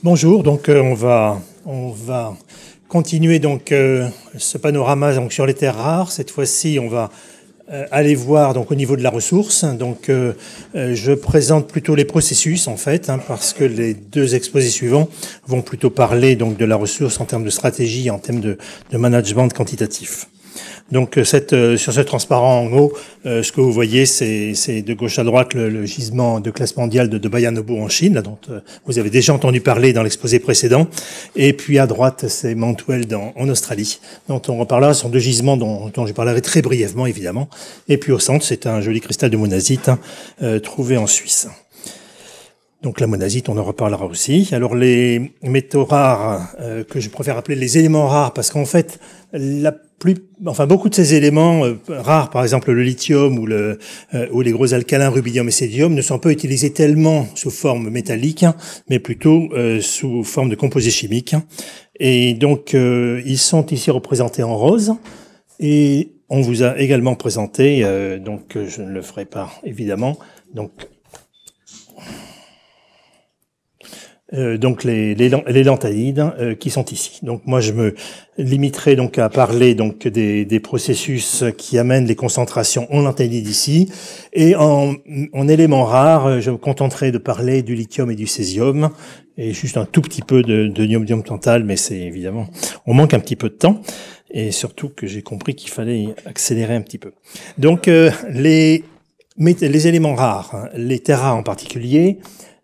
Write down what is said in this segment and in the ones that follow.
Bonjour, donc on va continuer donc ce panorama donc sur les terres rares. Cette fois-ci, on va aller voir donc au niveau de la ressource. Donc je présente plutôt les processus en fait, parce que les deux exposés suivants vont plutôt parler donc de la ressource en termes de stratégie, en termes de management quantitatif. Donc sur ce transparent en haut, ce que vous voyez, c'est de gauche à droite le gisement de classe mondiale de Bayan-Obo en Chine, là, dont vous avez déjà entendu parler dans l'exposé précédent. Et puis à droite, c'est Mount Weld en Australie, dont on reparlera. Ce sont deux gisements dont je parlerai très brièvement, évidemment. Et puis au centre, c'est un joli cristal de monazite trouvé en Suisse. Donc la monazite, on en reparlera aussi. Alors les métaux rares, que je préfère appeler les éléments rares, parce qu'en fait, beaucoup de ces éléments rares, par exemple le lithium ou les gros alcalins rubidium et sédium, ne sont pas utilisés tellement sous forme métallique, mais plutôt sous forme de composés chimiques. Et donc ils sont ici représentés en rose. Et on vous a également présenté, donc je ne le ferai pas évidemment, donc les lanthanides qui sont ici. Donc moi je me limiterai donc à parler donc des processus qui amènent les concentrations en lanthanides ici, et en éléments rares je me contenterai de parler du lithium et du césium et juste un tout petit peu de niobium tantal, mais c'est évidemment on manque un petit peu de temps et surtout que j'ai compris qu'il fallait accélérer un petit peu. Donc les éléments rares, les terres rares en particulier,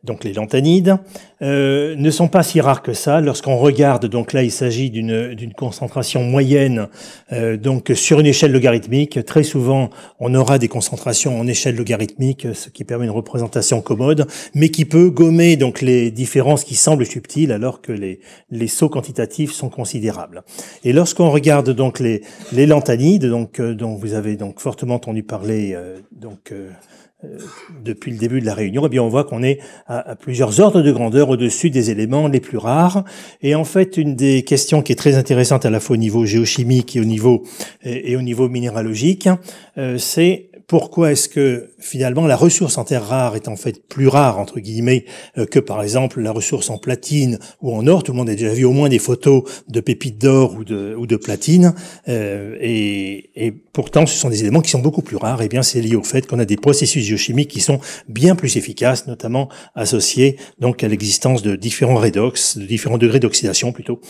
donc les lanthanides, ne sont pas si rares que ça. Lorsqu'on regarde, donc là il s'agit d'une concentration moyenne, donc sur une échelle logarithmique. Très souvent on aura des concentrations en échelle logarithmique, ce qui permet une représentation commode, mais qui peut gommer donc les différences qui semblent subtiles alors que les sauts quantitatifs sont considérables. Et lorsqu'on regarde donc les lanthanides, donc dont vous avez donc fortement entendu parler depuis le début de la réunion, eh bien on voit qu'on est à plusieurs ordres de grandeur au-dessus des éléments les plus rares. Et en fait, une des questions qui est très intéressante à la fois au niveau géochimique et au niveau minéralogique, c'est pourquoi est-ce que finalement la ressource en terres rares est en fait plus rare entre guillemets que par exemple la ressource en platine ou en or. Tout le monde a déjà vu au moins des photos de pépites d'or ou de platine, et pourtant ce sont des éléments qui sont beaucoup plus rares. Et bien c'est lié au fait qu'on a des processus géochimiques qui sont bien plus efficaces, notamment associés donc à l'existence de différents redox, de différents degrés d'oxydation plutôt,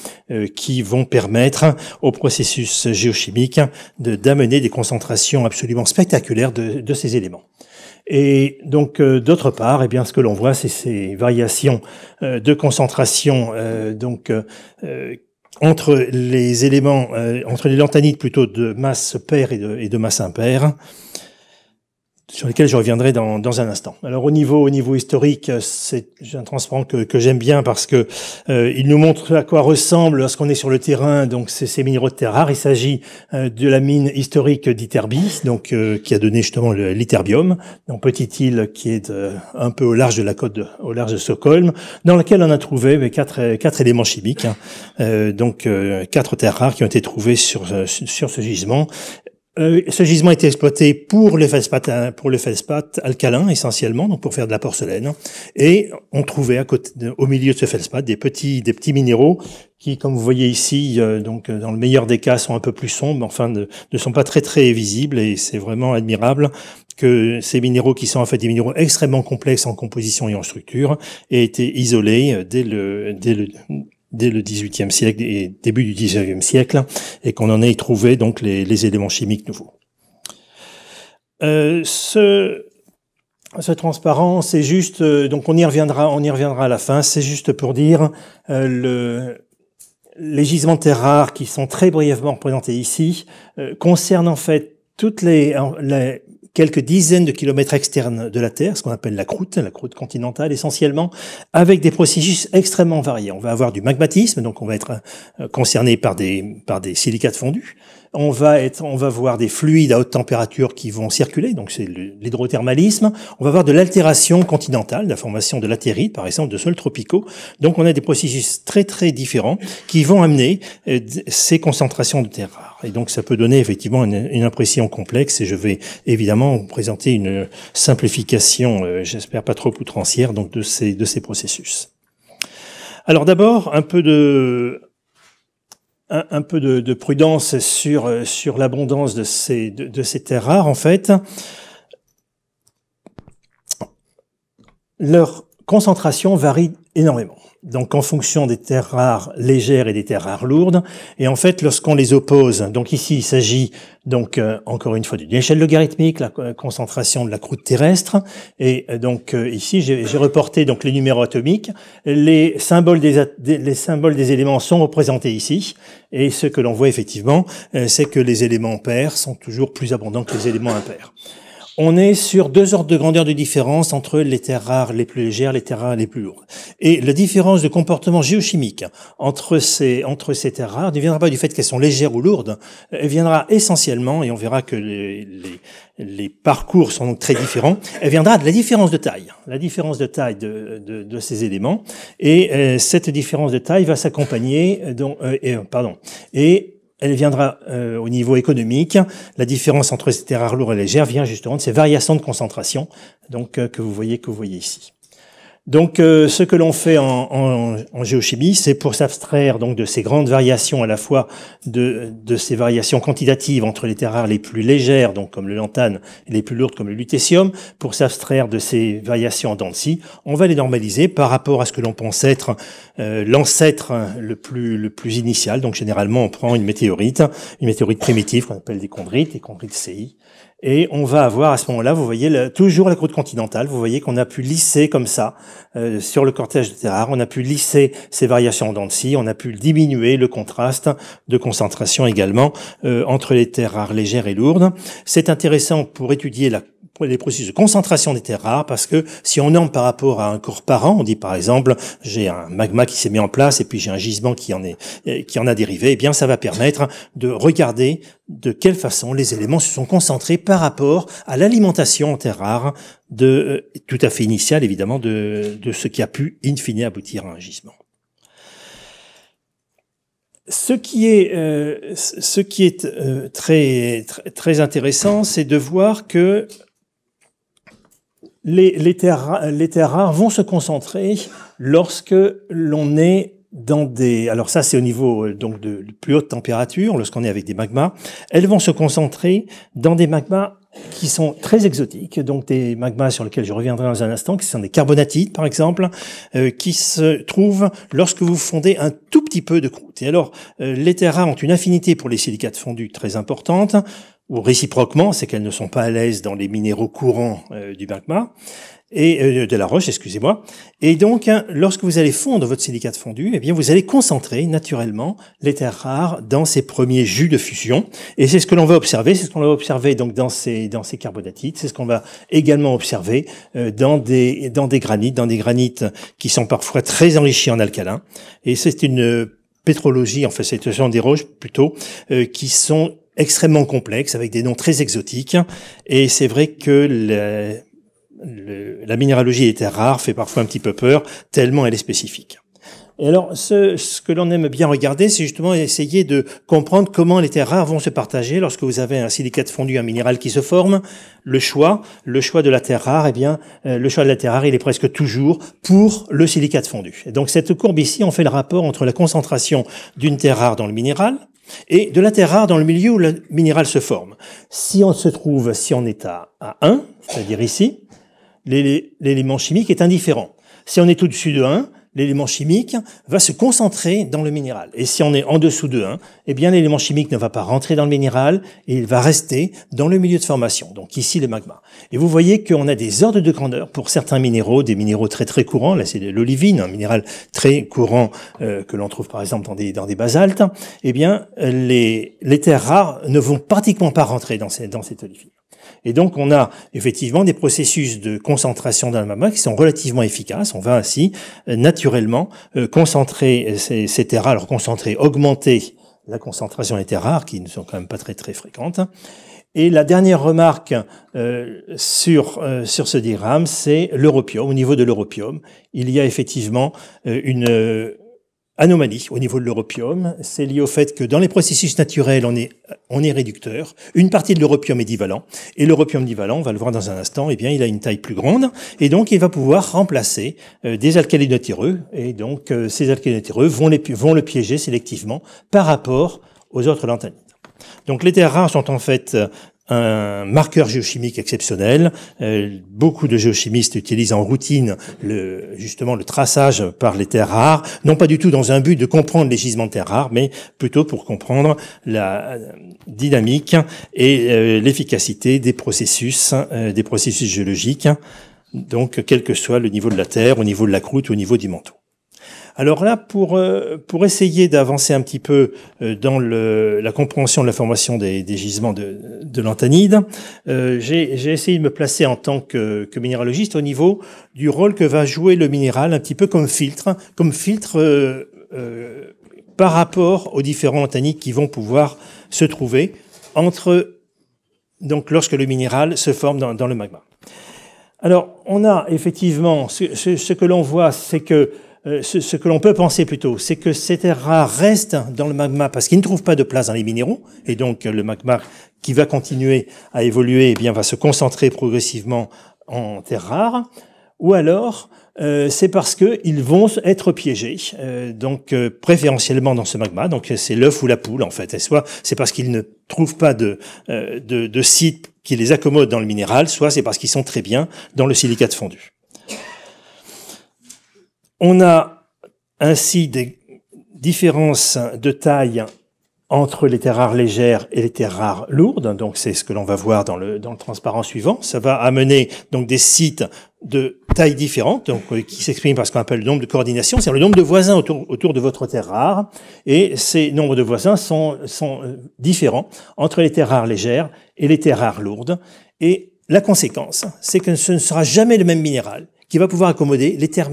qui vont permettre au processus géochimique d'amener des concentrations absolument spectaculaires de ces éléments. Et donc d'autre part, eh bien ce que l'on voit, c'est ces variations de concentration entre les éléments, entre les lanthanides plutôt de masse paire et de masse impaire, sur lesquels je reviendrai dans un instant. Alors au niveau historique, c'est un transparent que j'aime bien parce que il nous montre à quoi ressemble lorsqu'on est sur le terrain donc ces minéraux de terre rares. Il s'agit de la mine historique d'Ytterby, donc qui a donné justement l'ytterbium, donc petite île qui est un peu au large de la côte au large de Stockholm, dans laquelle on a trouvé quatre éléments chimiques, quatre terres rares qui ont été trouvées sur ce gisement. Ce gisement a été exploité pour le feldspath alcalin essentiellement, donc pour faire de la porcelaine. Et on trouvait au milieu de ce feldspath des petits minéraux qui, comme vous voyez ici, donc dans le meilleur des cas, sont un peu plus sombres, enfin ne sont pas très très visibles. Et c'est vraiment admirable que ces minéraux, qui sont en fait des minéraux extrêmement complexes en composition et en structure, aient été isolés dès le XVIIIe siècle et début du XIXe siècle, et qu'on en ait trouvé donc les éléments chimiques nouveaux. Ce transparent, c'est juste, donc on y reviendra à la fin. C'est juste pour dire les gisements de terres rares qui sont très brièvement représentés ici concernent en fait toutes les quelques dizaines de kilomètres externes de la Terre, ce qu'on appelle la croûte continentale essentiellement, avec des processus extrêmement variés. On va avoir du magmatisme, donc on va être concerné par des silicates fondus. On va voir des fluides à haute température qui vont circuler, donc c'est l'hydrothermalisme. On va voir de l'altération continentale, la formation de latérites, par exemple, de sols tropicaux. Donc on a des processus très très différents qui vont amener ces concentrations de terres rares. Et donc ça peut donner effectivement une impression complexe, et je vais évidemment vous présenter une simplification, j'espère pas trop outrancière, donc de ces processus. Alors d'abord, un peu de prudence sur l'abondance de ces terres rares. En fait, leur concentration varie énormément. Donc, en fonction des terres rares légères et des terres rares lourdes. Et en fait, lorsqu'on les oppose, donc ici, il s'agit donc encore une fois d'une échelle logarithmique, la concentration de la croûte terrestre. Et donc ici, j'ai reporté donc les numéros atomiques. Les symboles des éléments sont représentés ici. Et ce que l'on voit effectivement, c'est que les éléments pairs sont toujours plus abondants que les éléments impairs. On est sur 2 ordres de grandeur de différence entre les terres rares les plus légères, les terres rares les plus lourdes. Et la différence de comportement géochimique entre ces terres rares ne viendra pas du fait qu'elles sont légères ou lourdes, elle viendra essentiellement, et on verra que les parcours sont donc très différents, elle viendra de la différence de taille de ces éléments. Et cette différence de taille va s'accompagner, et elle viendra au niveau économique. La différence entre ces terres rares lourdes et légères vient justement de ces variations de concentration, donc que vous voyez ici. Donc, ce que l'on fait en géochimie, c'est pour s'abstraire donc de ces grandes variations à la fois de ces variations quantitatives entre les terres rares les plus légères, donc comme le lantane, et les plus lourdes comme le lutécium, pour s'abstraire de ces variations en dents de scie, on va les normaliser par rapport à ce que l'on pense être l'ancêtre le plus initial. Donc, généralement, on prend une météorite primitive qu'on appelle des chondrites CI. Et on va avoir à ce moment-là, vous voyez, toujours la croûte continentale. Vous voyez qu'on a pu lisser comme ça sur le cortège de terres rares. On a pu lisser ces variations en dents de scie. On a pu diminuer le contraste de concentration également entre les terres rares légères et lourdes. C'est intéressant pour étudier les processus de concentration des terres rares, parce que si on norme par rapport à un corps parent, on dit par exemple j'ai un magma qui s'est mis en place et puis j'ai un gisement qui en a dérivé, eh bien ça va permettre de regarder de quelle façon les éléments se sont concentrés par rapport à l'alimentation en terres rares tout à fait initiale évidemment de ce qui a pu in fine aboutir à un gisement. Ce qui est très très intéressant, c'est de voir que les terres rares vont se concentrer lorsque l'on est dans alors ça c'est au niveau donc de plus haute température, lorsqu'on est avec des magmas, elles vont se concentrer dans des magmas qui sont très exotiques, donc des magmas sur lesquels je reviendrai dans un instant, qui sont des carbonatites par exemple, qui se trouvent lorsque vous fondez un tout petit peu de croûte. Et alors, les terres rares ont une affinité pour les silicates fondus très importante, ou réciproquement, c'est qu'elles ne sont pas à l'aise dans les minéraux courants du magma, et de la roche, excusez-moi. Et donc, lorsque vous allez fondre votre silicate fondu, eh bien, vous allez concentrer naturellement les terres rares dans ces premiers jus de fusion. Et c'est ce que l'on va observer. C'est ce qu'on va observer donc dans ces carbonatites. C'est ce qu'on va également observer dans des granites qui sont parfois très enrichis en alcalin. Et c'est une pétrologie, en fait, ce sont des roches plutôt qui sont extrêmement complexes avec des noms très exotiques. Et c'est vrai que la minéralogie des terres rares fait parfois un petit peu peur, tellement elle est spécifique. Et alors, ce que l'on aime bien regarder, c'est justement essayer de comprendre comment les terres rares vont se partager lorsque vous avez un silicate fondu, un minéral qui se forme. Le choix de la terre rare, le choix de la terre rare, il est presque toujours pour le silicate fondu. Et donc, cette courbe ici, on fait le rapport entre la concentration d'une terre rare dans le minéral et de la terre rare dans le milieu où le minéral se forme. Si on est à 1, c'est-à-dire ici, l'élément chimique est indifférent. Si on est au-dessus de 1, l'élément chimique va se concentrer dans le minéral. Et si on est en dessous de 1, eh bien l'élément chimique ne va pas rentrer dans le minéral et il va rester dans le milieu de formation. Donc ici le magma. Et vous voyez qu'on a des ordres de grandeur pour certains minéraux, des minéraux très très courants. Là c'est de l'olivine, un minéral très courant que l'on trouve par exemple dans des basaltes. Eh bien les terres rares ne vont pratiquement pas rentrer dans cette olivine. Et donc, on a effectivement des processus de concentration dans le magma qui sont relativement efficaces. On va ainsi naturellement concentrer ces terres rares, augmenter la concentration des terres rares, qui ne sont quand même pas très très fréquentes. Et la dernière remarque sur ce diagramme, c'est l'europium. Au niveau de l'europium, il y a effectivement anomalie au niveau de l'europium. C'est lié au fait que dans les processus naturels, on est réducteur. Une partie de l'europium est divalent. Et l'europium divalent, on va le voir dans un instant, eh bien, il a une taille plus grande. Et donc, il va pouvoir remplacer des alcalinotéreux. Et donc, ces alcalinotéreux vont le piéger sélectivement par rapport aux autres lanthanides. Donc, les terres rares sont en fait un marqueur géochimique exceptionnel. Beaucoup de géochimistes utilisent en routine justement le traçage par les terres rares, non pas du tout dans un but de comprendre les gisements de terres rares, mais plutôt pour comprendre la dynamique et l'efficacité des processus géologiques, donc quel que soit le niveau de la terre, au niveau de la croûte, au niveau du manteau. Alors là, pour essayer d'avancer un petit peu dans la compréhension de la formation des gisements de lanthanides, j'ai essayé de me placer en tant que minéralogiste au niveau du rôle que va jouer le minéral, un petit peu comme filtre par rapport aux différents lanthanides qui vont pouvoir se trouver lorsque le minéral se forme dans le magma. Alors, on a effectivement, ce que l'on voit, c'est que ce que l'on peut penser plutôt, c'est que ces terres rares restent dans le magma parce qu'ils ne trouvent pas de place dans les minéraux, et donc le magma qui va continuer à évoluer, eh bien, va se concentrer progressivement en terres rares, ou alors c'est parce qu'ils vont être piégés, préférentiellement dans ce magma, donc c'est l'œuf ou la poule en fait, et soit c'est parce qu'ils ne trouvent pas de site qui les accommode dans le minéral, soit c'est parce qu'ils sont très bien dans le silicate fondu. On a ainsi des différences de taille entre les terres rares légères et les terres rares lourdes. Donc, c'est ce que l'on va voir dans le transparent suivant. Ça va amener donc des sites de taille différente, donc qui s'expriment par ce qu'on appelle le nombre de coordination, c'est-à-dire le nombre de voisins autour de votre terre rare. Et ces nombres de voisins sont différents entre les terres rares légères et les terres rares lourdes. Et la conséquence, c'est que ce ne sera jamais le même minéral qui va pouvoir accommoder les terres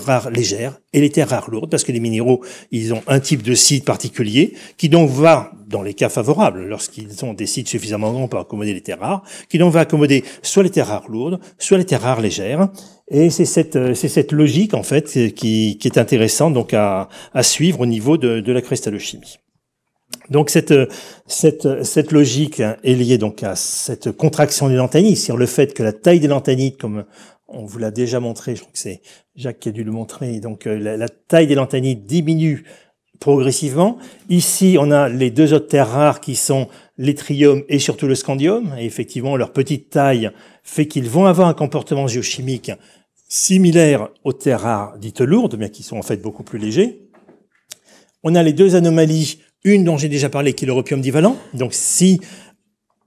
rares légères et les terres rares lourdes, parce que les minéraux, ils ont un type de site particulier, qui donc va, dans les cas favorables, lorsqu'ils ont des sites suffisamment grands pour accommoder les terres rares, qui donc va accommoder soit les terres rares lourdes, soit les terres rares légères. Et c'est cette logique, en fait, qui est intéressante donc à suivre au niveau de la cristallochimie. Donc cette logique est liée donc à cette contraction des lanthanides, c'est-à-dire le fait que la taille des lanthanides, comme on vous l'a déjà montré, je crois que c'est Jacques qui a dû le montrer, donc la taille des lanthanides diminue progressivement. Ici, on a les deux autres terres rares qui sont l'yttrium et surtout le scandium, et effectivement, leur petite taille fait qu'ils vont avoir un comportement géochimique similaire aux terres rares dites lourdes, mais qui sont en fait beaucoup plus légers. On a les deux anomalies, une dont j'ai déjà parlé, qui est l'europium divalent. Donc si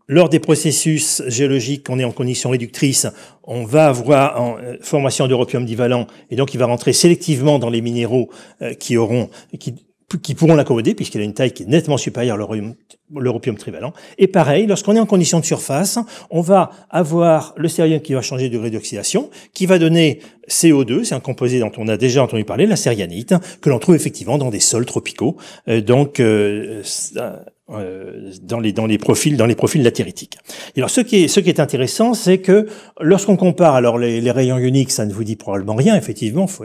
lors des processus géologiques, on est en condition réductrice, on va avoir en formation d'europium divalent, et donc il va rentrer sélectivement dans les minéraux qui pourront l'accommoder, puisqu'il a une taille qui est nettement supérieure à l'europium trivalent. Et pareil, lorsqu'on est en condition de surface, on va avoir le cérium qui va changer de degré d'oxydation, qui va donner CO2, c'est un composé dont on a déjà entendu parler, la cérianite, que l'on trouve effectivement dans des sols tropicaux, dans les profils latéritiques. Et alors, ce qui est intéressant, c'est que lorsqu'on compare, alors les rayons ioniques, ça ne vous dit probablement rien, effectivement, faut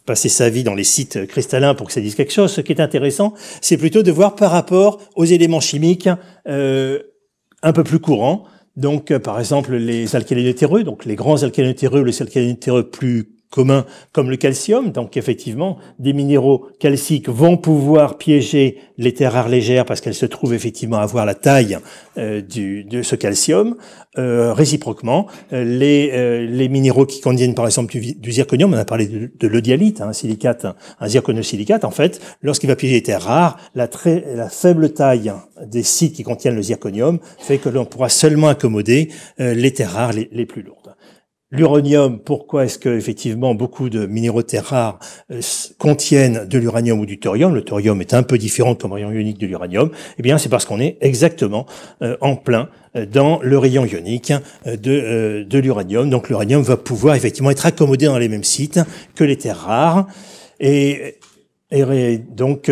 passer sa vie dans les sites cristallins pour que ça dise quelque chose. Ce qui est intéressant, c'est plutôt de voir par rapport aux éléments chimiques un peu plus courants. Donc, par exemple, les alcalinotéreux, donc les grands alcalinotéreux, les alcalinotéreux plus communs comme le calcium. Donc, effectivement, des minéraux calciques vont pouvoir piéger les terres rares légères parce qu'elles se trouvent effectivement à avoir la taille de ce calcium. Réciproquement, les minéraux qui contiennent par exemple du zirconium, on a parlé de l'eudialyte, un zirconosilicate, en fait, lorsqu'il va piéger les terres rares, la faible taille des sites qui contiennent le zirconium fait que l'on pourra seulement accommoder les terres rares les plus lourdes. L'uranium, pourquoi est-ce que effectivement beaucoup de minéraux de terres rares contiennent de l'uranium ou du thorium? Le thorium est un peu différent comme rayon ionique de l'uranium. Eh bien, c'est parce qu'on est exactement en plein dans le rayon ionique de l'uranium. Donc, l'uranium va pouvoir effectivement être accommodé dans les mêmes sites que les terres rares. Et Et donc,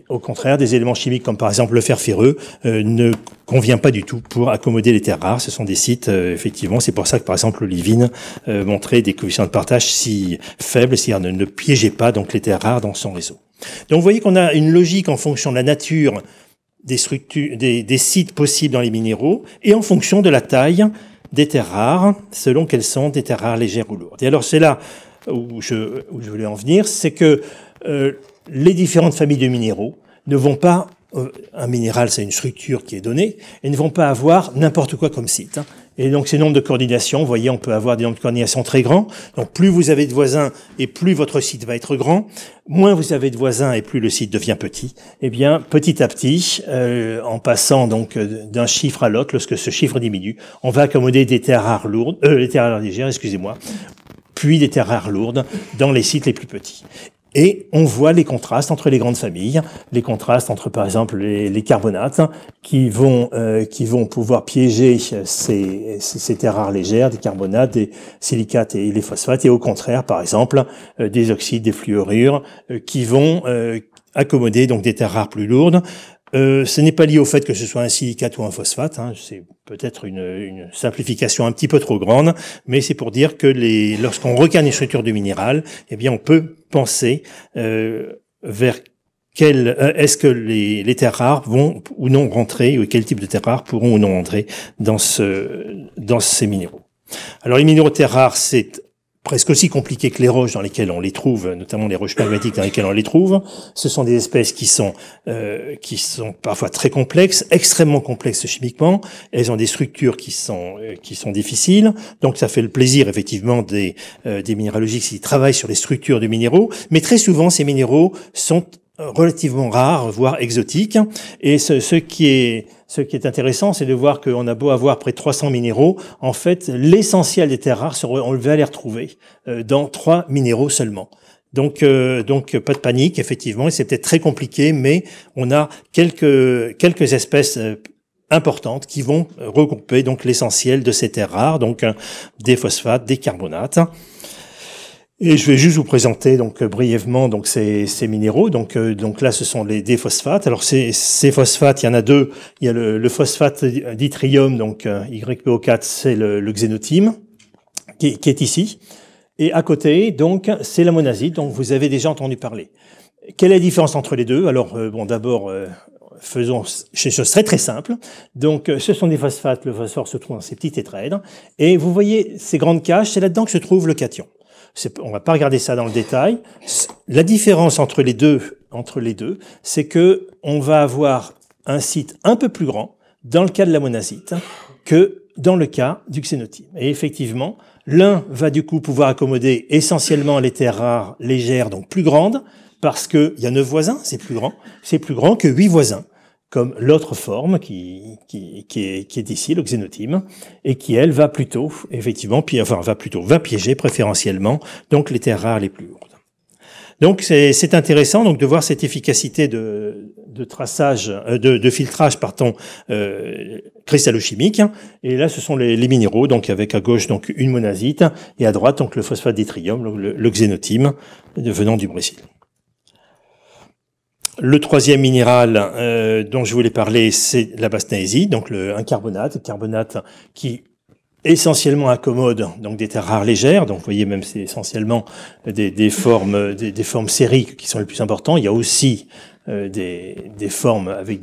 au contraire, des éléments chimiques comme par exemple le fer ferreux ne convient pas du tout pour accommoder les terres rares. Ce sont des sites, effectivement, c'est pour ça que par exemple l'olivine montrait des coefficients de partage si faibles, c'est-à-dire ne piégeait pas donc les terres rares dans son réseau. Donc vous voyez qu'on a une logique en fonction de la nature des structures, des sites possibles dans les minéraux et en fonction de la taille des terres rares, selon qu'elles sont des terres rares légères ou lourdes. Et alors c'est là où je voulais en venir, c'est que les différentes familles de minéraux ne vont pas, un minéral c'est une structure qui est donnée, et ne vont pas avoir n'importe quoi comme site. Et donc ces nombres de coordination, vous voyez, on peut avoir des nombres de coordination très grands, donc plus vous avez de voisins et plus votre site va être grand, moins vous avez de voisins et plus le site devient petit. Eh bien, petit à petit, en passant donc d'un chiffre à l'autre, lorsque ce chiffre diminue, on va accommoder des terres rares lourdes, les terres rares légères, excusez-moi, puis des terres rares lourdes dans les sites les plus petits. Et on voit les contrastes entre les grandes familles, les contrastes entre, par exemple, les carbonates qui vont pouvoir piéger ces terres rares légères, des carbonates, des silicates et les phosphates, et au contraire, par exemple, des oxydes, des fluorures qui vont accommoder donc des terres rares plus lourdes. Ce n'est pas lié au fait que ce soit un silicate ou un phosphate, c'est peut-être une simplification un petit peu trop grande, mais c'est pour dire que lorsqu'on regarde une structure du minéral, eh bien on peut penser vers est-ce que les terres rares vont ou non rentrer, ou quel type de terres rares pourront ou non rentrer dans ces minéraux. Alors les minéraux terres rares, c'est presque aussi compliqué que les roches dans lesquelles on les trouve, notamment les roches magmatiques dans lesquelles on les trouve. Ce sont des espèces qui sont parfois très complexes, extrêmement complexes chimiquement. Elles ont des structures qui sont difficiles. Donc ça fait le plaisir effectivement des minéralogistes qui travaillent sur les structures de minéraux. Mais très souvent ces minéraux sont relativement rares, voire exotiques. Et ce qui est intéressant, c'est de voir qu'on a beau avoir près de 300 minéraux, en fait, l'essentiel des terres rares, on va les retrouver dans 3 minéraux seulement. Donc pas de panique, effectivement, et c'est peut-être très compliqué, mais on a quelques espèces importantes qui vont regrouper donc l'essentiel de ces terres rares, donc des phosphates, des carbonates. Et je vais juste vous présenter donc brièvement donc ces minéraux. Donc là ce sont des phosphates. Alors ces phosphates, il y en a deux. Il y a le phosphate d'yttrium, donc YPO4, c'est le xénothime qui est ici. Et à côté, donc c'est la monazite, dont vous avez déjà entendu parler. Quelle est la différence entre les deux? Alors d'abord faisons des choses très très simples. Donc ce sont des phosphates. Le phosphore se trouve dans ces petits tétraèdres. Et vous voyez ces grandes caches, c'est là-dedans que se trouve le cation. On va pas regarder ça dans le détail. La différence entre les deux, c'est que on va avoir un site un peu plus grand dans le cas de la monazite que dans le cas du xénothime. Et effectivement, l'un va du coup pouvoir accommoder essentiellement les terres rares légères, donc plus grandes, parce qu'il y a 9 voisins, c'est plus grand que 8 voisins, comme l'autre forme qui est ici, le xénothime, et qui, elle, va plutôt, effectivement, va piéger préférentiellement, donc les terres rares les plus lourdes. Donc, c'est intéressant, donc, de voir cette efficacité de traçage, de filtrage, cristallochimique. Et là, ce sont les minéraux, donc, avec à gauche, donc, une monazite, et à droite, donc, le phosphate d'yttrium, le xénothime, venant du Brésil. Le troisième minéral dont je voulais parler, c'est la bastnaésite, donc un carbonate qui essentiellement accommode donc des terres rares légères. Donc vous voyez même c'est essentiellement des formes sériques qui sont les plus importantes. Il y a aussi des formes avec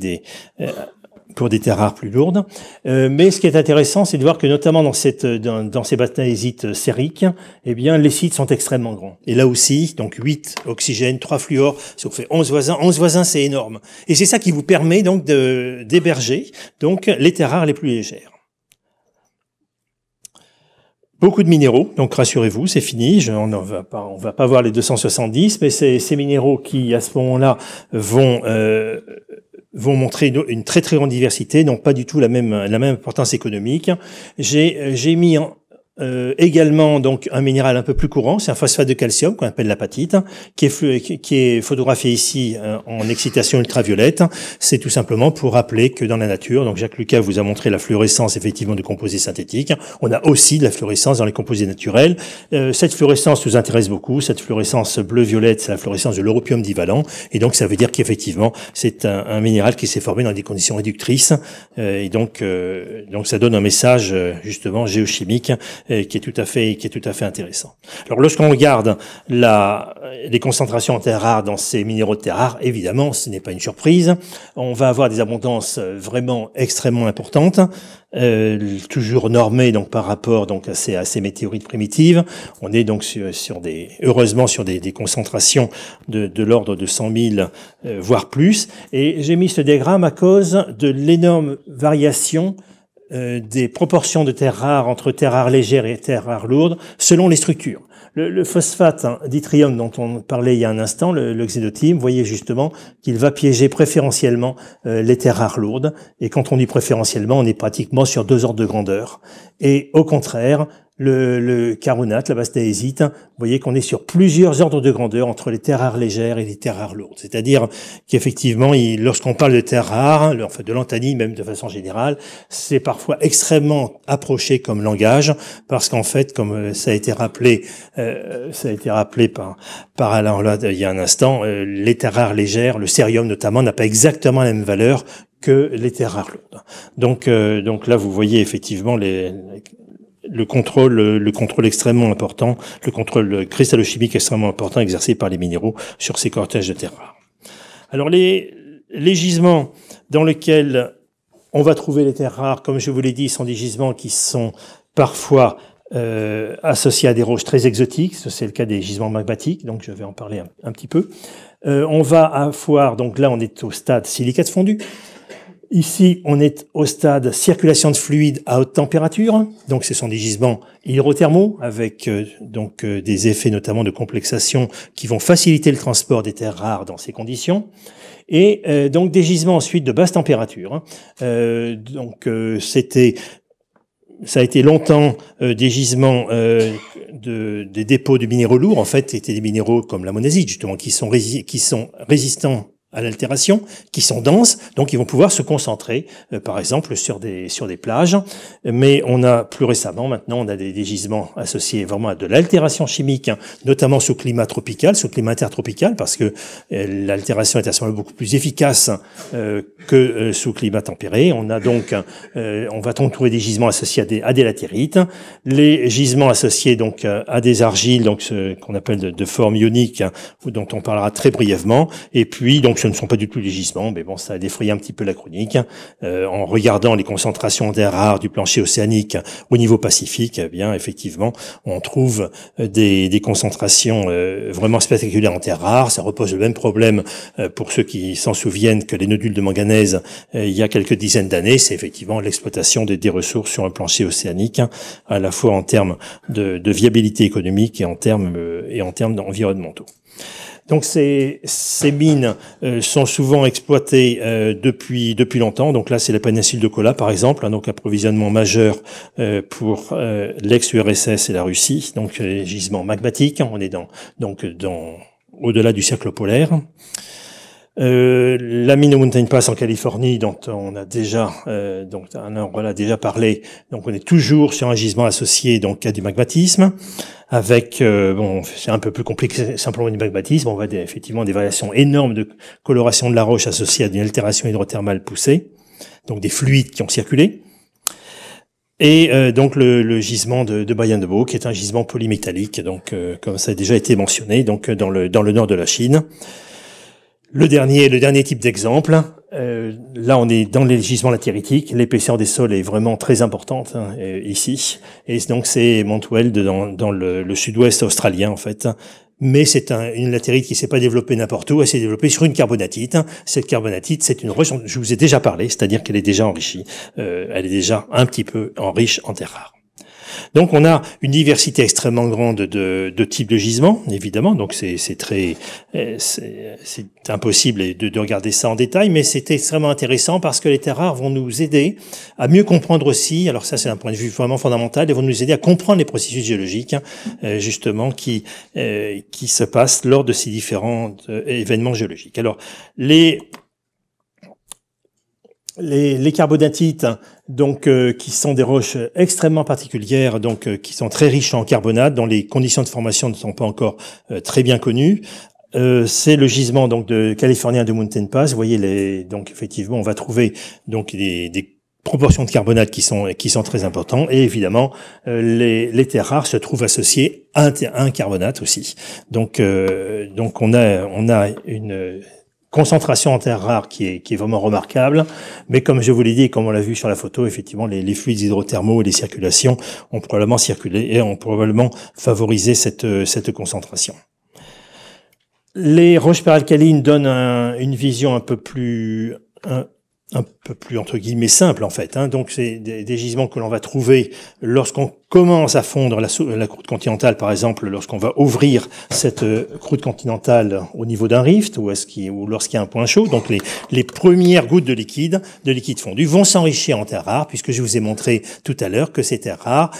pour des terres rares plus lourdes. Mais ce qui est intéressant, c'est de voir que notamment dans ces bastnaésites sériques, eh bien, les sites sont extrêmement grands. Et là aussi, donc 8 oxygènes, 3 fluor, ça vous fait 11 voisins. 11 voisins, c'est énorme. Et c'est ça qui vous permet donc d'héberger donc les terres rares les plus légères. Beaucoup de minéraux, donc rassurez-vous, c'est fini. On va pas voir les 270, mais ces minéraux qui, à ce moment-là, vont montrer une très très grande diversité, donc pas du tout la même importance économique. J'ai mis également donc un minéral un peu plus courant, c'est un phosphate de calcium qu'on appelle l'apatite, qui est photographié ici en excitation ultraviolette. C'est tout simplement pour rappeler que dans la nature, donc Jacques Lucas vous a montré la fluorescence effectivement de composés synthétiques, on a aussi de la fluorescence dans les composés naturels. Cette fluorescence nous intéresse beaucoup, cette fluorescence bleu-violette, c'est la fluorescence de l'europium divalent, et donc ça veut dire qu'effectivement c'est un minéral qui s'est formé dans des conditions réductrices, et donc ça donne un message justement géochimique qui est tout à fait intéressant. Alors lorsqu'on regarde les concentrations en terres rares dans ces minéraux de terres rares, évidemment, ce n'est pas une surprise. On va avoir des abondances vraiment extrêmement importantes, toujours normées donc par rapport donc à ces météorites primitives. On est donc heureusement sur des concentrations de l'ordre de 100 000 voire plus. Et j'ai mis ce diagramme à cause de l'énorme variation des proportions de terres rares entre terres rares légères et terres rares lourdes selon les structures. Le phosphate d'yttrium dont on parlait il y a un instant, le xénothime, vous voyez justement qu'il va piéger préférentiellement les terres rares lourdes. Et quand on dit préférentiellement, on est pratiquement sur 2 ordres de grandeur. Et au contraire, le carbonate, la bastéésite, vous voyez qu'on est sur plusieurs ordres de grandeur entre les terres rares légères et les terres rares lourdes. C'est-à-dire qu'effectivement, lorsqu'on parle de terres rares, enfin de l'anthanie même de façon générale, c'est parfois extrêmement approché comme langage, parce qu'en fait, comme ça a été rappelé par Alain là il y a un instant, les terres rares légères, le cérium notamment, n'a pas exactement la même valeur que les terres rares lourdes. Donc là, vous voyez effectivement le contrôle extrêmement important, le contrôle cristallochimique extrêmement important exercé par les minéraux sur ces cortèges de terres rares. Alors les gisements dans lesquels on va trouver les terres rares, comme je vous l'ai dit, sont des gisements qui sont parfois associés à des roches très exotiques. C'est le cas des gisements magmatiques, donc je vais en parler un petit peu. On va avoir, donc là on est au stade silicate fondu. Ici, on est au stade circulation de fluide à haute température. Donc, ce sont des gisements hydrothermaux avec des effets notamment de complexation qui vont faciliter le transport des terres rares dans ces conditions. Et donc des gisements ensuite de basse température. Ça a été longtemps des gisements des dépôts de minéraux lourds. En fait, c'était des minéraux comme la monazite justement qui sont résistants à l'altération, qui sont denses, donc ils vont pouvoir se concentrer, par exemple, sur des plages. Mais on a plus récemment, maintenant, on a des gisements associés vraiment à de l'altération chimique, notamment sous climat tropical, sous climat intertropical, parce que l'altération est à ce moment beaucoup plus efficace que sous climat tempéré. On a donc, on va donc trouver des gisements associés à des latérites, les gisements associés donc à des argiles, donc ce qu'on appelle de forme ionique, dont on parlera très brièvement, et puis donc ce ne sont pas du tout des gisements, mais bon, ça a défrayé un petit peu la chronique. En regardant les concentrations d'air rare du plancher océanique au niveau Pacifique, eh bien, effectivement, on trouve des concentrations vraiment spectaculaires en terres rares. Ça repose le même problème pour ceux qui s'en souviennent que les nodules de manganèse, il y a quelques dizaines d'années, c'est effectivement l'exploitation des ressources sur un plancher océanique, à la fois en termes de viabilité économique et en termes environnementaux. Donc ces mines sont souvent exploitées depuis longtemps. Donc là, c'est la péninsule de Kola, par exemple, donc approvisionnement majeur pour l'ex-URSS et la Russie. Donc les gisements magmatiques, on est au-delà du cercle polaire. La mine au Mountain Pass en Californie, dont on a déjà déjà parlé. Donc on est toujours sur un gisement associé donc à du magmatisme, avec c'est un peu plus compliqué simplement du magmatisme. On va effectivement des variations énormes de coloration de la roche associées à une altération hydrothermale poussée, donc des fluides qui ont circulé. Et donc le gisement de Bayan-de-Bo, qui est un gisement polymétallique, donc comme ça a déjà été mentionné, donc dans le nord de la Chine. Le dernier type d'exemple, là on est dans les gisements latéritiques, l'épaisseur des sols est vraiment très importante ici, et donc c'est Montwell dans le sud-ouest australien en fait. Mais c'est une latérite qui s'est pas développée n'importe où, elle s'est développée sur une carbonatite. Cette carbonatite, c'est une roche, je vous ai déjà parlé, c'est-à-dire qu'elle est déjà enrichie, elle est déjà un petit peu riche en terres rares. Donc on a une diversité extrêmement grande de types de gisements, évidemment, donc c'est impossible de regarder ça en détail, mais c'est extrêmement intéressant parce que les terres rares vont nous aider à mieux comprendre aussi, alors ça c'est un point de vue vraiment fondamental, ils vont nous aider à comprendre les processus géologiques, justement, qui se passent lors de ces différents événements géologiques. Alors, les carbonatites, donc qui sont des roches extrêmement particulières, donc qui sont très riches en carbonate, dont les conditions de formation ne sont pas encore très bien connues. C'est le gisement donc de californien de Mountain Pass. Vous voyez donc effectivement on va trouver donc des proportions de carbonate qui sont très importantes, et évidemment les terres rares se trouvent associées à un carbonate aussi. Donc on a une concentration en terres rares qui est vraiment remarquable, mais comme je vous l'ai dit et comme on l'a vu sur la photo, effectivement les fluides hydrothermaux et les circulations ont probablement circulé et ont probablement favorisé cette concentration. Les roches peralcalines donnent une vision un peu plus entre guillemets simple en fait, hein. Donc c'est des gisements que l'on va trouver lorsqu'on commence à fondre la croûte continentale, par exemple, lorsqu'on va ouvrir cette croûte continentale au niveau d'un rift ou lorsqu'il y a un point chaud. Donc les premières gouttes de liquide fondu vont s'enrichir en terres rares, puisque je vous ai montré tout à l'heure que ces terres rares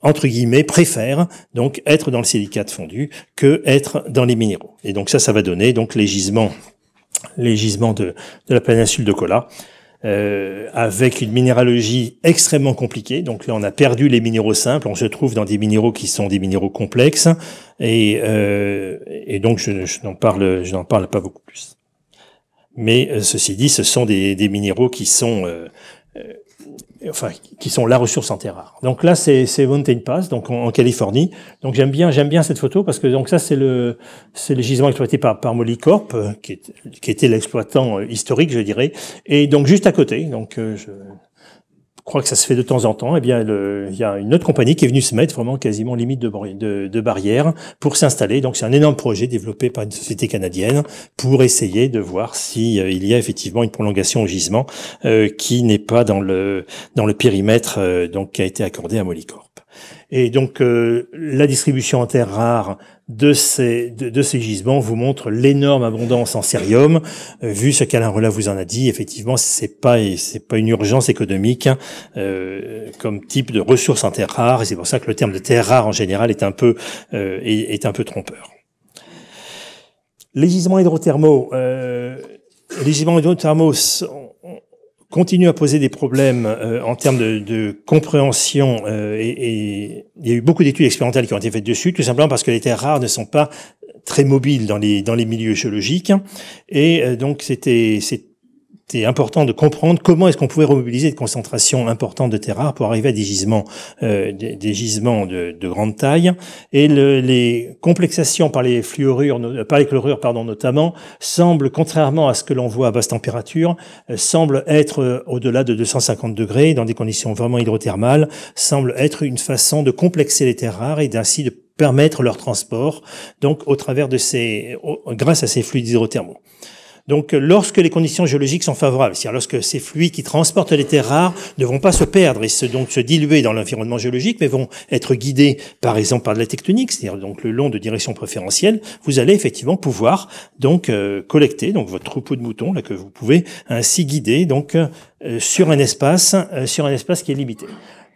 entre guillemets, préfèrent donc être dans le silicate fondu que être dans les minéraux. Et donc ça va donner donc les gisements de la péninsule de Kola, avec une minéralogie extrêmement compliquée. Donc là, on a perdu les minéraux simples, on se trouve dans des minéraux qui sont des minéraux complexes, et donc je n'en parle pas beaucoup plus. Mais ceci dit, ce sont des minéraux qui sont la ressource en terres rares. Donc là, c'est Mountain Pass, donc en Californie. Donc j'aime bien cette photo parce que donc ça c'est le gisement exploité par Molycorp, qui était l'exploitant historique, je dirais. Et donc juste à côté, donc je crois que ça se fait de temps en temps, eh bien il y a une autre compagnie qui est venue se mettre vraiment quasiment limite de barrière pour s'installer. Donc c'est un énorme projet développé par une société canadienne pour essayer de voir si il y a effectivement une prolongation au gisement qui n'est pas dans le périmètre donc qui a été accordé à Molycorp. Et donc la distribution en terres rares de ces gisements vous montre l'énorme abondance en cérium. Vu ce qu'Alain Relat vous en a dit, effectivement, c'est pas une urgence économique comme type de ressources en terres rares, et c'est pour ça que le terme de terres rares en général est un peu trompeur. Les gisements hydrothermaux continue à poser des problèmes en termes de compréhension et il y a eu beaucoup d'études expérimentales qui ont été faites dessus, tout simplement parce que les terres rares ne sont pas très mobiles dans les milieux géologiques, et donc c'était important de comprendre comment est-ce qu'on pouvait remobiliser des concentrations importantes de terres rares pour arriver à des gisements de grande taille. Et les complexations par les chlorures notamment, semblent, contrairement à ce que l'on voit à basse température, semblent être au-delà de 250 degrés, dans des conditions vraiment hydrothermales, semblent être une façon de complexer les terres rares et d'ainsi de permettre leur transport, donc grâce à ces fluides hydrothermaux. Donc, lorsque les conditions géologiques sont favorables, c'est-à-dire lorsque ces fluides qui transportent les terres rares ne vont pas se perdre et se diluer dans l'environnement géologique, mais vont être guidés, par exemple, par de la tectonique, c'est-à-dire donc le long de directions préférentielles, vous allez effectivement pouvoir donc collecter donc votre troupeau de moutons là que vous pouvez ainsi guider donc sur un espace qui est limité.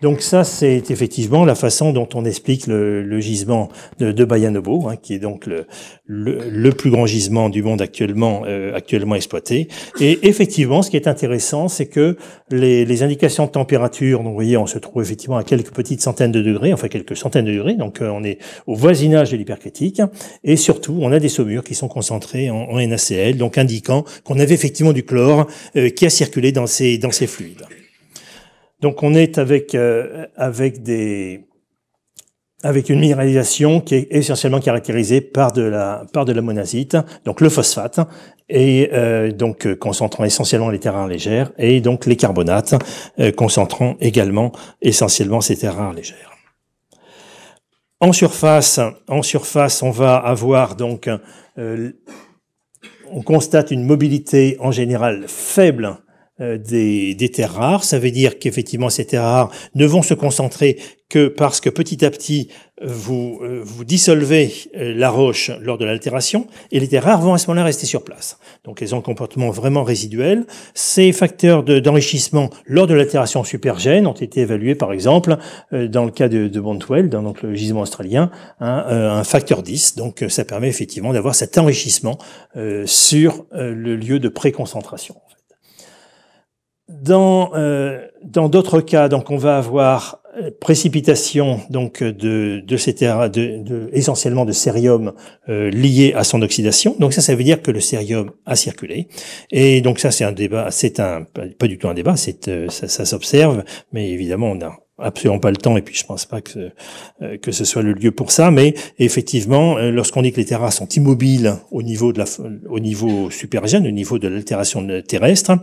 Donc ça, c'est effectivement la façon dont on explique le gisement de Bayanobo, qui est donc le plus grand gisement du monde actuellement exploité. Et effectivement, ce qui est intéressant, c'est que les indications de température, donc vous voyez, on se trouve effectivement à quelques petites centaines de degrés, enfin quelques centaines de degrés, donc on est au voisinage de l'hypercritique, et surtout, on a des saumures qui sont concentrées en NaCl, donc indiquant qu'on avait effectivement du chlore qui a circulé dans ces fluides. Donc on est avec une minéralisation qui est essentiellement caractérisée par de la monazite, donc le phosphate, et donc concentrant essentiellement les terres rares légères, et donc les carbonates concentrant également essentiellement ces terres rares légères. En surface, on va avoir donc on constate une mobilité en général faible des terres rares. Ça veut dire qu'effectivement ces terres rares ne vont se concentrer que parce que petit à petit vous dissolvez la roche lors de l'altération, et les terres rares vont à ce moment-là rester sur place. Donc elles ont un comportement vraiment résiduel. Ces facteurs d'enrichissement lors de l'altération supergène ont été évalués par exemple dans le cas de Bontwell, dans donc le gisement australien, un facteur 10. Donc ça permet effectivement d'avoir cet enrichissement sur le lieu de préconcentration. Dans d'autres cas, donc on va avoir précipitation donc de ces terres, essentiellement de cérium lié à son oxydation. Donc ça veut dire que le cérium a circulé. Et donc ça c'est un débat, pas du tout un débat, ça s'observe, mais évidemment on a absolument pas le temps, et puis je pense pas que ce soit le lieu pour ça, mais effectivement, lorsqu'on dit que les terres rares sont immobiles au niveau supergène, au niveau de l'altération terrestre,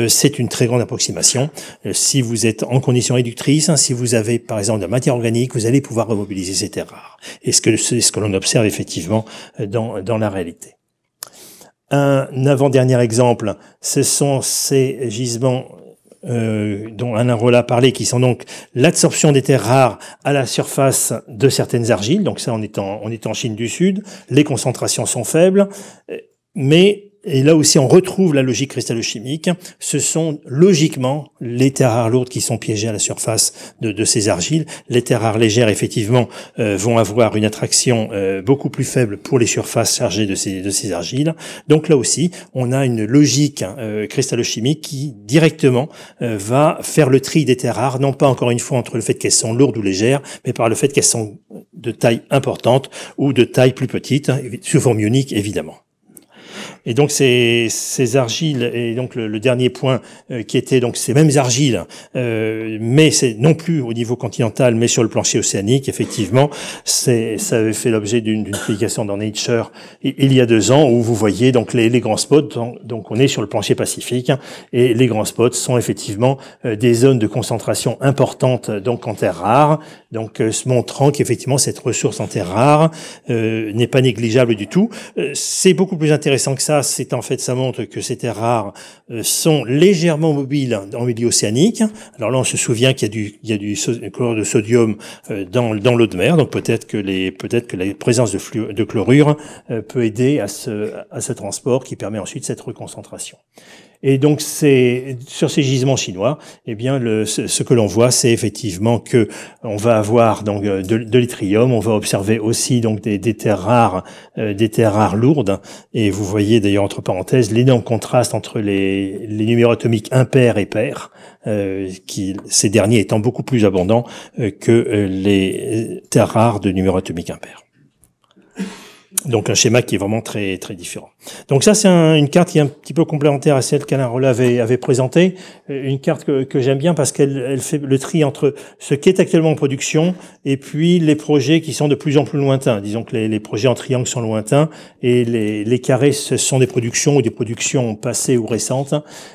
c'est une très grande approximation. Si vous êtes en conditions réductrices, si vous avez par exemple de la matière organique, vous allez pouvoir remobiliser ces terres rares. Et c'est ce que l'on observe effectivement dans la réalité. Un avant-dernier exemple, ce sont ces gisements dont Alain Rolla a parlé, qui sont donc l'absorption des terres rares à la surface de certaines argiles. Donc ça, on est en Chine du Sud. Les concentrations sont faibles, mais et là aussi, on retrouve la logique cristallochimique. Ce sont logiquement les terres rares lourdes qui sont piégées à la surface de ces argiles. Les terres rares légères, effectivement, vont avoir une attraction beaucoup plus faible pour les surfaces chargées de ces argiles. Donc là aussi, on a une logique cristallochimique qui directement va faire le tri des terres rares, non pas encore une fois entre le fait qu'elles sont lourdes ou légères, mais par le fait qu'elles sont de taille importante ou de taille plus petite, sous forme ionique évidemment. Et donc ces argiles, et donc le dernier point qui était donc ces mêmes argiles, mais c'est non plus au niveau continental, mais sur le plancher océanique, effectivement, ça avait fait l'objet d'une publication dans Nature il y a 2 ans, où vous voyez donc les grands spots. Donc on est sur le plancher pacifique, et les grands spots sont effectivement des zones de concentration importante donc en terres rares, donc montrant qu'effectivement cette ressource en terres rares n'est pas négligeable du tout. C'est beaucoup plus intéressant que ça. C'est en fait, ça montre que ces terres rares sont légèrement mobiles en milieu océanique. Alors là, on se souvient qu'il y a du chlorure de sodium dans l'eau de mer, donc peut-être que la présence de chlorure peut aider à ce transport qui permet ensuite cette reconcentration. Et donc sur ces gisements chinois, eh bien ce que l'on voit, c'est effectivement que on va avoir donc de l'yttrium, on va observer aussi donc des terres rares lourdes, et vous voyez d'ailleurs entre parenthèses l'énorme contraste entre les numéros atomiques impairs et pairs, ces derniers étant beaucoup plus abondants que les terres rares de numéros atomiques impairs. Donc un schéma qui est vraiment très très différent. Donc ça c'est une carte qui est un petit peu complémentaire à celle qu'Alain Rolla avait présentée, une carte que j'aime bien parce qu'elle fait le tri entre ce qui est actuellement en production et puis les projets qui sont de plus en plus lointains. Disons que les projets en triangle sont lointains, et les carrés ce sont des productions passées ou récentes.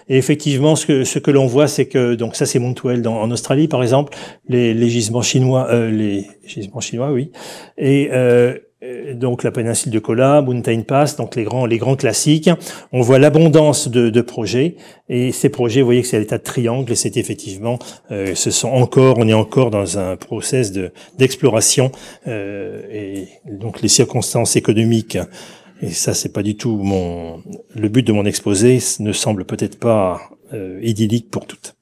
Et effectivement ce que l'on voit, c'est que donc ça c'est Montwell en Australie par exemple, les gisements chinois oui, et donc la péninsule de Kola, Mountain Pass, donc les grands classiques. On voit l'abondance de projets, et ces projets, vous voyez que c'est à l'état de triangle, et c'est effectivement, on est encore dans un process d'exploration, et donc les circonstances économiques, et ça c'est pas du tout le but de mon exposé, ne semble peut-être pas idyllique pour toutes.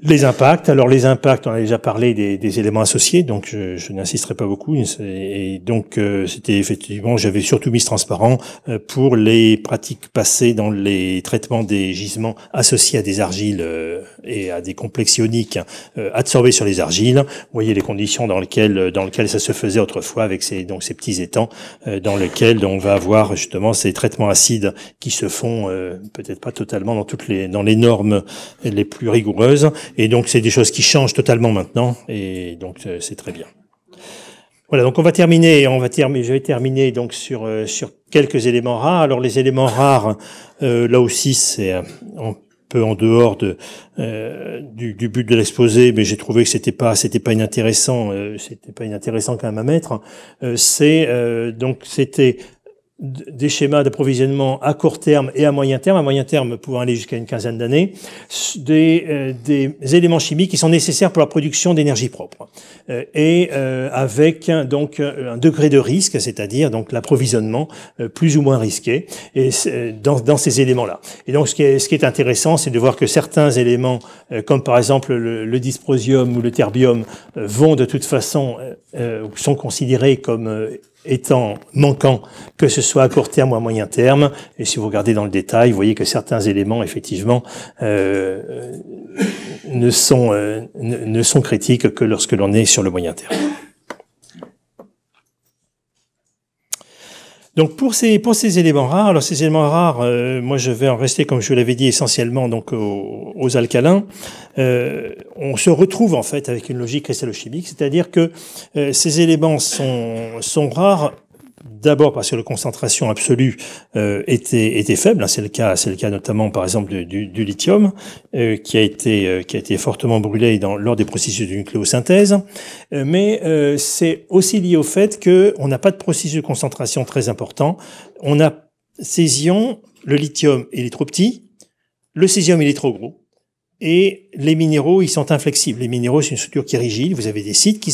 Les impacts, on a déjà parlé des éléments associés, donc je n'insisterai pas beaucoup. Et donc c'était effectivement, j'avais surtout mis ce transparent pour les pratiques passées dans les traitements des gisements associés à des argiles et à des complexes ioniques absorbés sur les argiles. Vous voyez les conditions dans lesquelles ça se faisait autrefois, avec ces petits étangs dans lesquels on va avoir justement ces traitements acides qui se font peut-être pas totalement dans les normes les plus rigoureuses. Et donc, c'est des choses qui changent totalement maintenant, et donc c'est très bien. Voilà, donc je vais terminer donc sur quelques éléments rares. Alors les éléments rares, là aussi c'est un peu en dehors du but de l'exposé, mais j'ai trouvé que c'était pas inintéressant quand même à mettre. C'était des schémas d'approvisionnement à court terme et à moyen terme pouvant aller jusqu'à une quinzaine d'années, des éléments chimiques qui sont nécessaires pour la production d'énergie propre, avec donc un degré de risque, c'est-à-dire donc l'approvisionnement plus ou moins risqué, et dans ces éléments-là. Et donc ce qui est intéressant, c'est de voir que certains éléments, comme par exemple le dysprosium ou le terbium, vont de toute façon sont considérés comme étant manquants, que ce soit à court terme ou à moyen terme. Et si vous regardez dans le détail, vous voyez que certains éléments, effectivement, ne sont critiques que lorsque l'on est sur le moyen terme. Donc pour ces éléments rares, alors ces éléments rares, moi je vais en rester, comme je vous l'avais dit, essentiellement donc aux alcalins. On se retrouve en fait avec une logique cristallochimique, c'est-à-dire que ces éléments sont rares. D'abord parce que la concentration absolue était faible, hein, c'est le cas notamment par exemple du lithium qui a été fortement brûlé lors des processus de nucléosynthèse, mais c'est aussi lié au fait que on n'a pas de processus de concentration très important. On a ces ions, le lithium il est trop petit, le césium il est trop gros. Et les minéraux, ils sont inflexibles. Les minéraux, c'est une structure qui est rigide. Vous avez des sites qui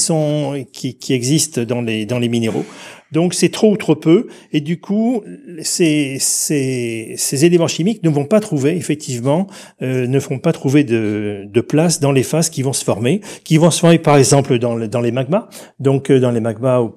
existent dans les minéraux. Donc c'est trop ou trop peu, et du coup ces éléments chimiques ne vont pas trouver effectivement, ne feront pas trouver de place dans les phases qui vont se former par exemple dans les magmas. Donc dans les magmas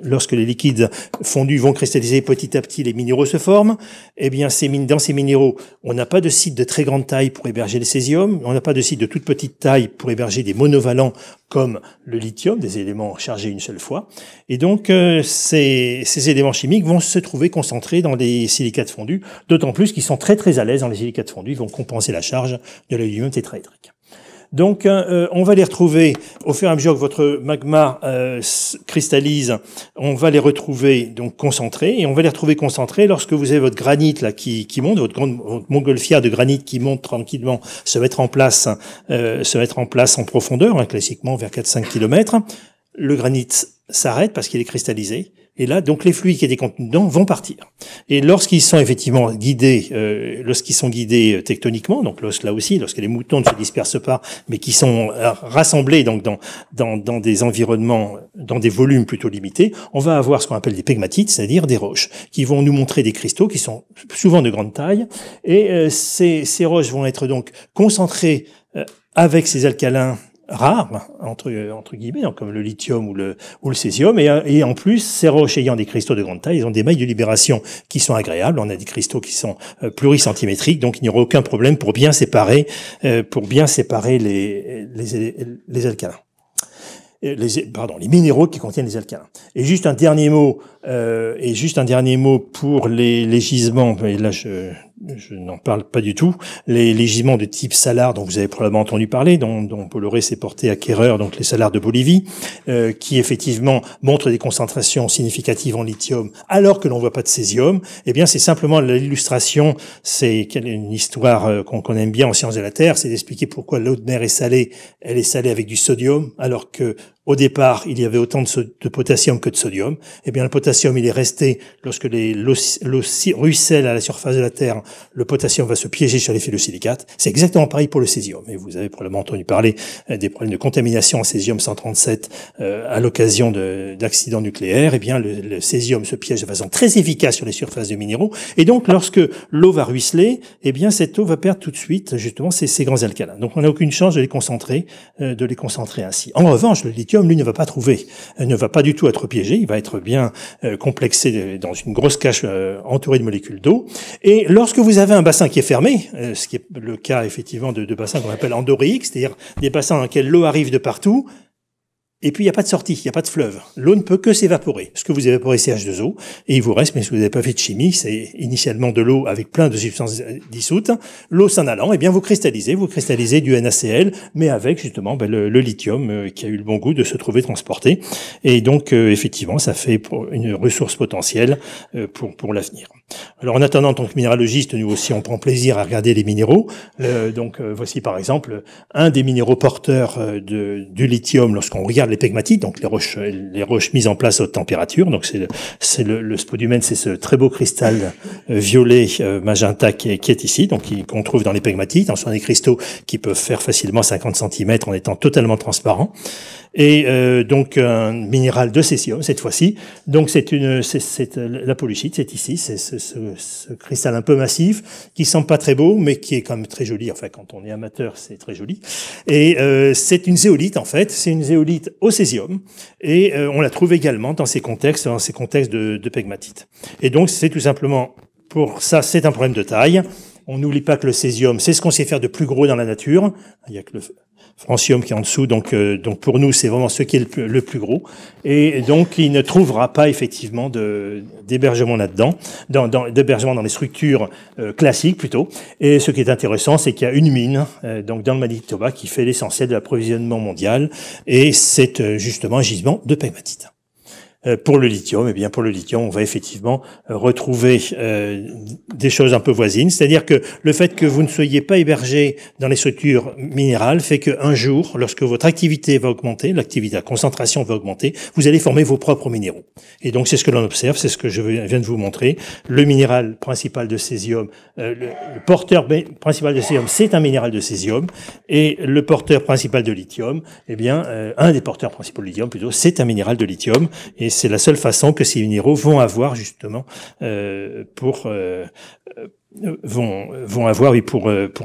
lorsque les liquides fondus vont cristalliser petit à petit, les minéraux se forment. Eh bien dans ces minéraux, on n'a pas de site de très grande taille pour héberger le césium, on n'a pas de site de toute petite taille pour héberger des monovalents comme le lithium, des éléments chargés une seule fois. Et donc, ces éléments chimiques vont se trouver concentrés dans les silicates fondus, d'autant plus qu'ils sont très très à l'aise dans les silicates fondus, ils vont compenser la charge de l'aluminium tétraédrique. Donc, on va les retrouver au fur et à mesure que votre magma cristallise. On va les retrouver donc concentrés, et on va les retrouver concentrés lorsque vous avez votre granit là qui monte, votre montgolfière de granit qui monte tranquillement, se mettre en place en profondeur, hein, classiquement vers 4-5 km. Le granit s'arrête parce qu'il est cristallisé. Et là, donc, les fluides qui étaient contenus dedans vont partir. Et lorsqu'ils sont effectivement guidés, tectoniquement, donc là aussi, lorsque les moutons ne se dispersent pas, mais qui sont rassemblés donc dans des environnements, dans des volumes plutôt limités, on va avoir ce qu'on appelle des pegmatites, c'est-à-dire des roches, qui vont nous montrer des cristaux qui sont souvent de grande taille. Et ces roches vont être donc concentrées avec ces alcalins rares, entre guillemets, donc comme le lithium ou le césium, et en plus, ces roches ayant des cristaux de grande taille, ils ont des mailles de libération qui sont agréables, on a des cristaux qui sont pluricentimétriques, donc il n'y aura aucun problème pour bien séparer les alcalins. Les minéraux qui contiennent les alcalins. Et juste un dernier mot pour les gisements, et là je n'en parle pas du tout, les gisements de type salar dont vous avez probablement entendu parler, dont Bolloré s'est porté acquéreur, donc les salars de Bolivie, qui effectivement montrent des concentrations significatives en lithium alors que l'on voit pas de césium. Eh bien c'est simplement l'illustration, c'est une histoire qu'on aime bien en sciences de la Terre, c'est d'expliquer pourquoi l'eau de mer est salée, elle est salée avec du sodium alors que au départ, il y avait autant de potassium que de sodium. Eh bien, le potassium, il est resté, lorsque l'eau ruisselle à la surface de la Terre, le potassium va se piéger sur les fils de silicate. C'est exactement pareil pour le césium. Et vous avez probablement entendu parler des problèmes de contamination en césium-137 à l'occasion d'accidents nucléaires. Eh bien, le césium se piège de façon très efficace sur les surfaces de minéraux. Et donc, lorsque l'eau va ruisseler, eh bien, cette eau va perdre tout de suite, justement, ces grands alcalins. Donc, on n'a aucune chance de les concentrer ainsi. En revanche, le lithium, lui, ne va pas du tout être piégé, il va être bien complexé dans une grosse cache entourée de molécules d'eau. Et lorsque vous avez un bassin qui est fermé, ce qui est le cas effectivement de bassins qu'on appelle endoréiques, c'est-à-dire des bassins dans lesquels l'eau arrive de partout, et puis il n'y a pas de sortie, il n'y a pas de fleuve. L'eau ne peut que s'évaporer. Ce que vous évaporez, c'est H2O, et il vous reste, mais si vous n'avez pas fait de chimie, c'est initialement de l'eau avec plein de substances dissoutes. L'eau s'en allant, eh bien vous cristallisez du NaCl, mais avec justement le lithium qui a eu le bon goût de se trouver transporté. Et donc effectivement, ça fait une ressource potentielle pour l'avenir. Alors, en attendant, en tant que minéralogiste, nous aussi, on prend plaisir à regarder les minéraux. Voici par exemple un des minéraux porteurs du lithium lorsqu'on regarde les pegmatites, donc les roches mises en place à haute température. Donc, le spodumène, c'est ce très beau cristal violet magenta qui est ici, donc qu'on trouve dans les pegmatites. Ce sont des cristaux qui peuvent faire facilement 50 cm en étant totalement transparents. Et donc un minéral de césium cette fois-ci. Donc c'est la polluchite, c'est ici, c'est ce cristal un peu massif qui semble pas très beau, mais qui est quand même très joli. Enfin, quand on est amateur, c'est très joli. Et c'est une zéolite en fait. C'est une zéolite au césium, et on la trouve également dans ces contextes de pegmatite. Et donc c'est tout simplement pour ça, c'est un problème de taille. On n'oublie pas que le césium, c'est ce qu'on sait faire de plus gros dans la nature. Il y a que le francium qui est en dessous, donc pour nous, c'est vraiment ce qui est le plus gros. Et donc, il ne trouvera pas effectivement d'hébergement là-dedans, d'hébergement dans les structures classiques plutôt. Et ce qui est intéressant, c'est qu'il y a une mine, donc dans le Manitoba, qui fait l'essentiel de l'approvisionnement mondial, et c'est justement un gisement de pegmatite. Pour le lithium, eh bien pour le lithium, on va effectivement retrouver des choses un peu voisines. C'est-à-dire que le fait que vous ne soyez pas hébergé dans les structures minérales fait qu'un jour, lorsque votre activité va augmenter, la concentration va augmenter, vous allez former vos propres minéraux. Et donc c'est ce que l'on observe, c'est ce que je viens de vous montrer. Le minéral principal de césium, le porteur principal de césium, c'est un minéral de césium, et le porteur principal de lithium, eh bien un des porteurs principaux de lithium plutôt, c'est un minéral de lithium. Et c'est la seule façon que ces minéraux vont avoir justement pour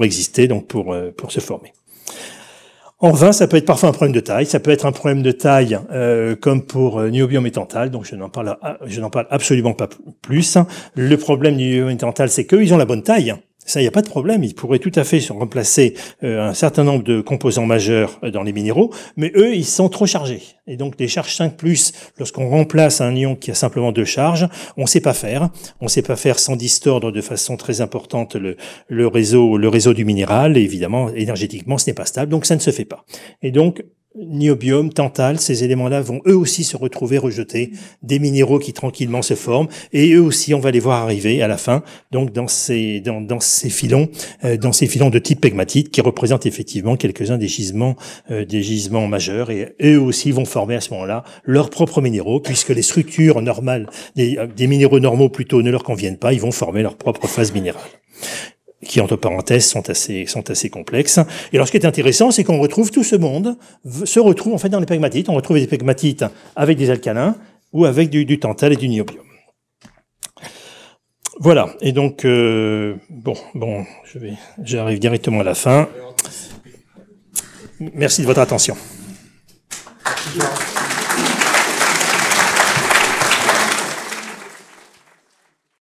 exister, donc pour se former. En vain, ça peut être parfois un problème de taille. Ça peut être un problème de taille comme pour niobium et tantal. Donc je n'en parle absolument pas plus. Le problème du niobium et tantal, c'est qu'eux, ils ont la bonne taille. Ça, il n'y a pas de problème. Ils pourraient tout à fait remplacer un certain nombre de composants majeurs dans les minéraux, mais eux, ils sont trop chargés. Et donc, les charges 5+, lorsqu'on remplace un ion qui a simplement 2 charges, on ne sait pas faire. On ne sait pas faire sans distordre de façon très importante le réseau du minéral. Et évidemment, énergétiquement, ce n'est pas stable, donc ça ne se fait pas. Et donc, niobium, tantal, ces éléments-là vont eux aussi se retrouver rejetés, des minéraux qui tranquillement se forment, et eux aussi on va les voir arriver à la fin, donc dans ces filons de type pegmatite qui représentent effectivement quelques-uns des gisements majeurs, et eux aussi vont former à ce moment-là leurs propres minéraux, puisque les structures normales des minéraux normaux plutôt ne leur conviennent pas, ils vont former leur propre phase minérale, qui entre parenthèses sont assez complexes. Et alors ce qui est intéressant, c'est qu'on retrouve tout ce monde se retrouve en fait dans les pegmatites. On retrouve des pegmatites avec des alcalins ou avec du tantal et du niobium. Voilà. Et donc j'arrive directement à la fin. Merci de votre attention.